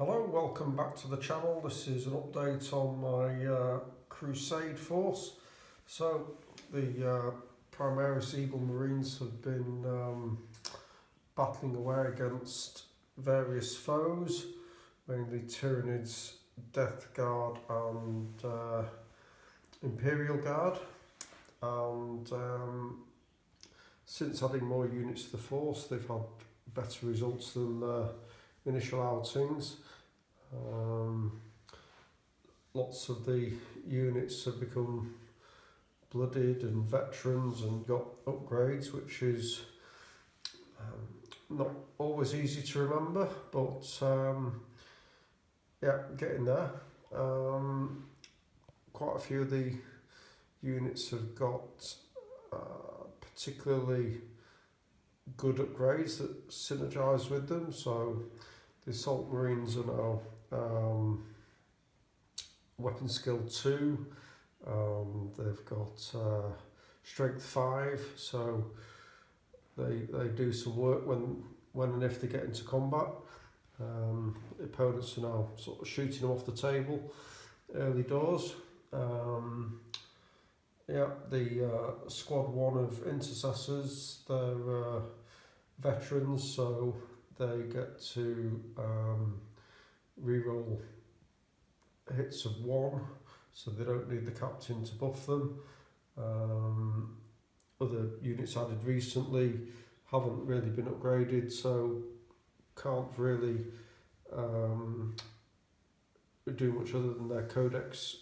Hello, welcome back to the channel. This is an update on my Crusade force. So the Primaris Eagle Marines have been battling away against various foes, mainly Tyranids, Death Guard and Imperial Guard. And since adding more units to the force, they've had better results than initial outings. Lots of the units have become blooded and veterans and got upgrades, which is not always easy to remember, but yeah, getting there. Quite a few of the units have got particularly good upgrades that synergise with them. So the Assault Marines are now Weapon Skill 2, they've got Strength 5, so they do some work when and if they get into combat. The opponents are now sort of shooting them off the table early doors. Yeah, the Squad 1 of Intercessors, they're veterans, so they get to reroll hits of 1, so they don't need the captain to buff them. Other units added recently haven't really been upgraded, so can't really do much other than their codex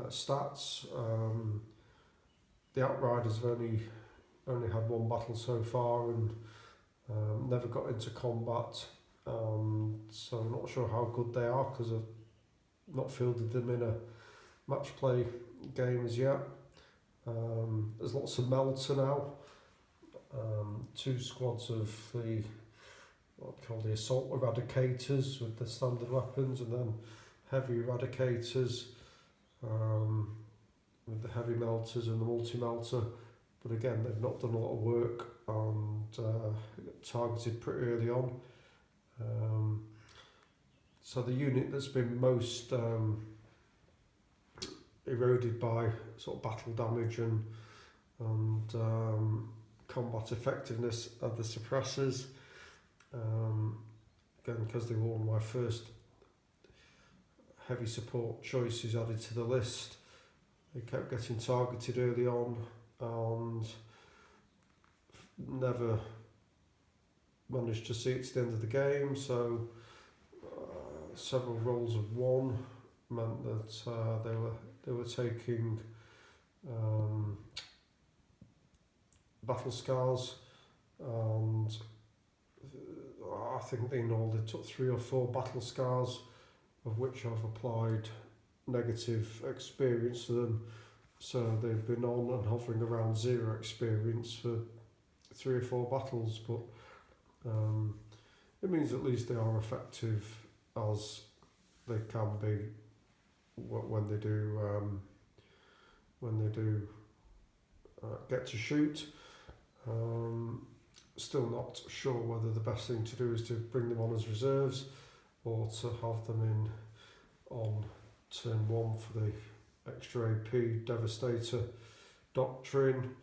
stats. The Outriders have only had one battle so far and never got into combat, so I'm not sure how good they are because I've not fielded them in a match play game as yet. There's lots of Melter now, 2 squads of the what we call the Assault Eradicators with the standard weapons, and then Heavy Eradicators with the Heavy Melters and the Multi-Melter. But again, they've not done a lot of work and targeted pretty early on. So the unit that's been most eroded by sort of battle damage and combat effectiveness are the Suppressors. Again, because they were one of my first heavy support choices added to the list, they kept getting targeted early on and never managed to see it to the end of the game. So several rolls of 1 meant that they were taking battle scars, and I think they took 3 or 4 battle scars, of which I've applied negative experience to them. So they've been on and hovering around 0 experience for 3 or 4 battles, but it means at least they are effective as they can be when they do get to shoot. Still not sure whether the best thing to do is to bring them on as reserves or to have them in on turn 1 for the extra AP Devastator doctrine.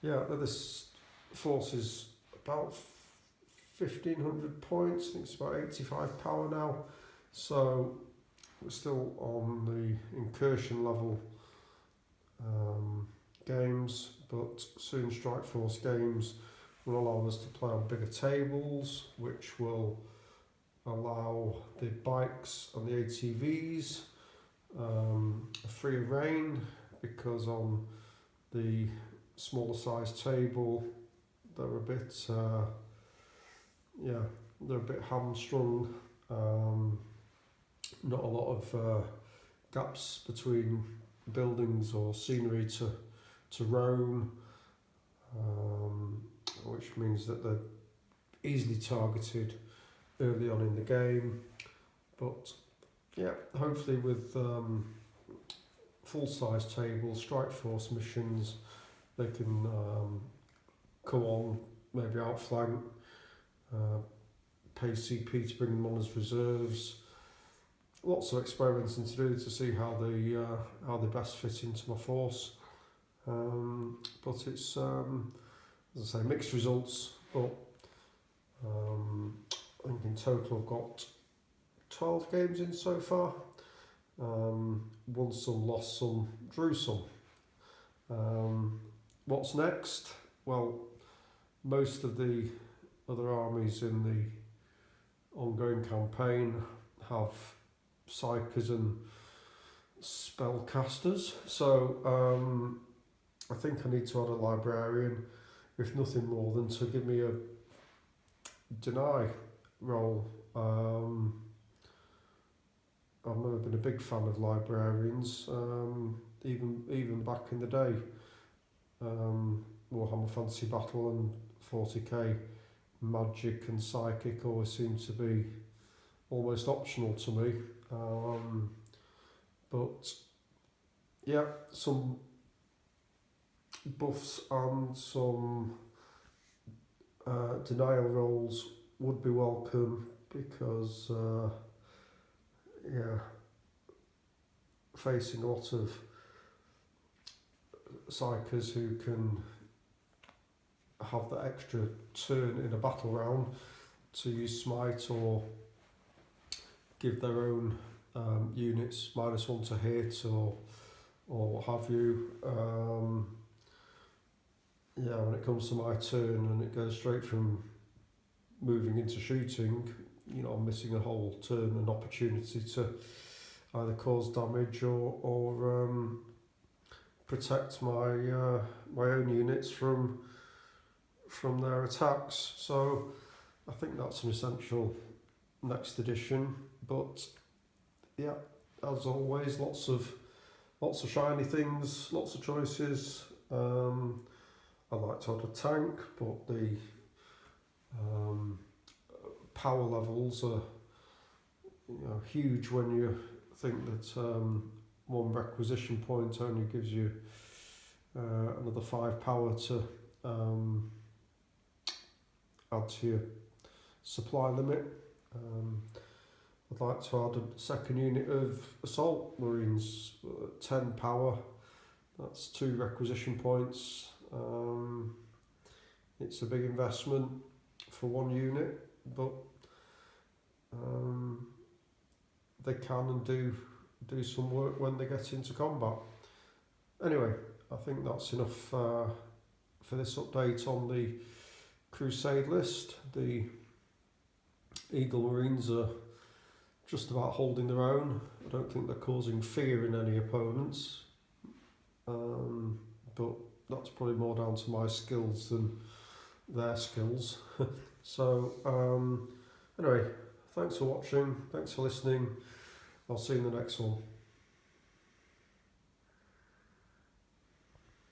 Yeah, this force is about 1,500 points. I think it's about 85 power now. So we're still on the incursion level games, but soon Strike Force games will allow us to play on bigger tables, which will allow the bikes and the ATVs a freer reign, because on the smaller size table they're a bit they're a bit hamstrung. Not a lot of gaps between buildings or scenery to roam, which means that they're easily targeted early on in the game. But yeah, hopefully with full size tables, Strike Force missions, they can come on, maybe outflank pay CP to bring them on as reserves. Lots of experimenting to do to see how they best fit into my force. But it's as I say, mixed results. But I think in total I've got 12 games in so far. Won some, lost some, drew some. What's next? Well, most of the other armies in the ongoing campaign have psykers and spellcasters, so I think I need to add a librarian, if nothing more than to give me a deny role. I've never been a big fan of librarians, even back in the day. Warhammer Fantasy Battle and 40k, magic and psychic always seemed to be almost optional to me. But yeah, some buffs and some denial rolls would be welcome, because facing a lot of psychers who can have that extra turn in a battle round to use smite or give their own units -1 to hit or what have you. When it comes to my turn and it goes straight from moving into shooting, I'm missing a whole turn, an opportunity to either cause damage or protect my my own units from their attacks. So I think that's an essential next edition. But yeah, as always, lots of shiny things, lots of choices. I'd like to add a tank, but the power levels are huge when you think that one requisition point only gives you another 5 power to add to your supply limit. I'd like to add a second unit of assault marines, 10 power. That's 2 requisition points. It's a big investment for one unit, but they can and do some work when they get into combat. Anyway, I think that's enough for this update on the Crusade list. The Eagle Marines are just about holding their own. I don't think they're causing fear in any opponents, but that's probably more down to my skills than their skills. So anyway, thanks for watching, thanks for listening. I'll see you in the next one.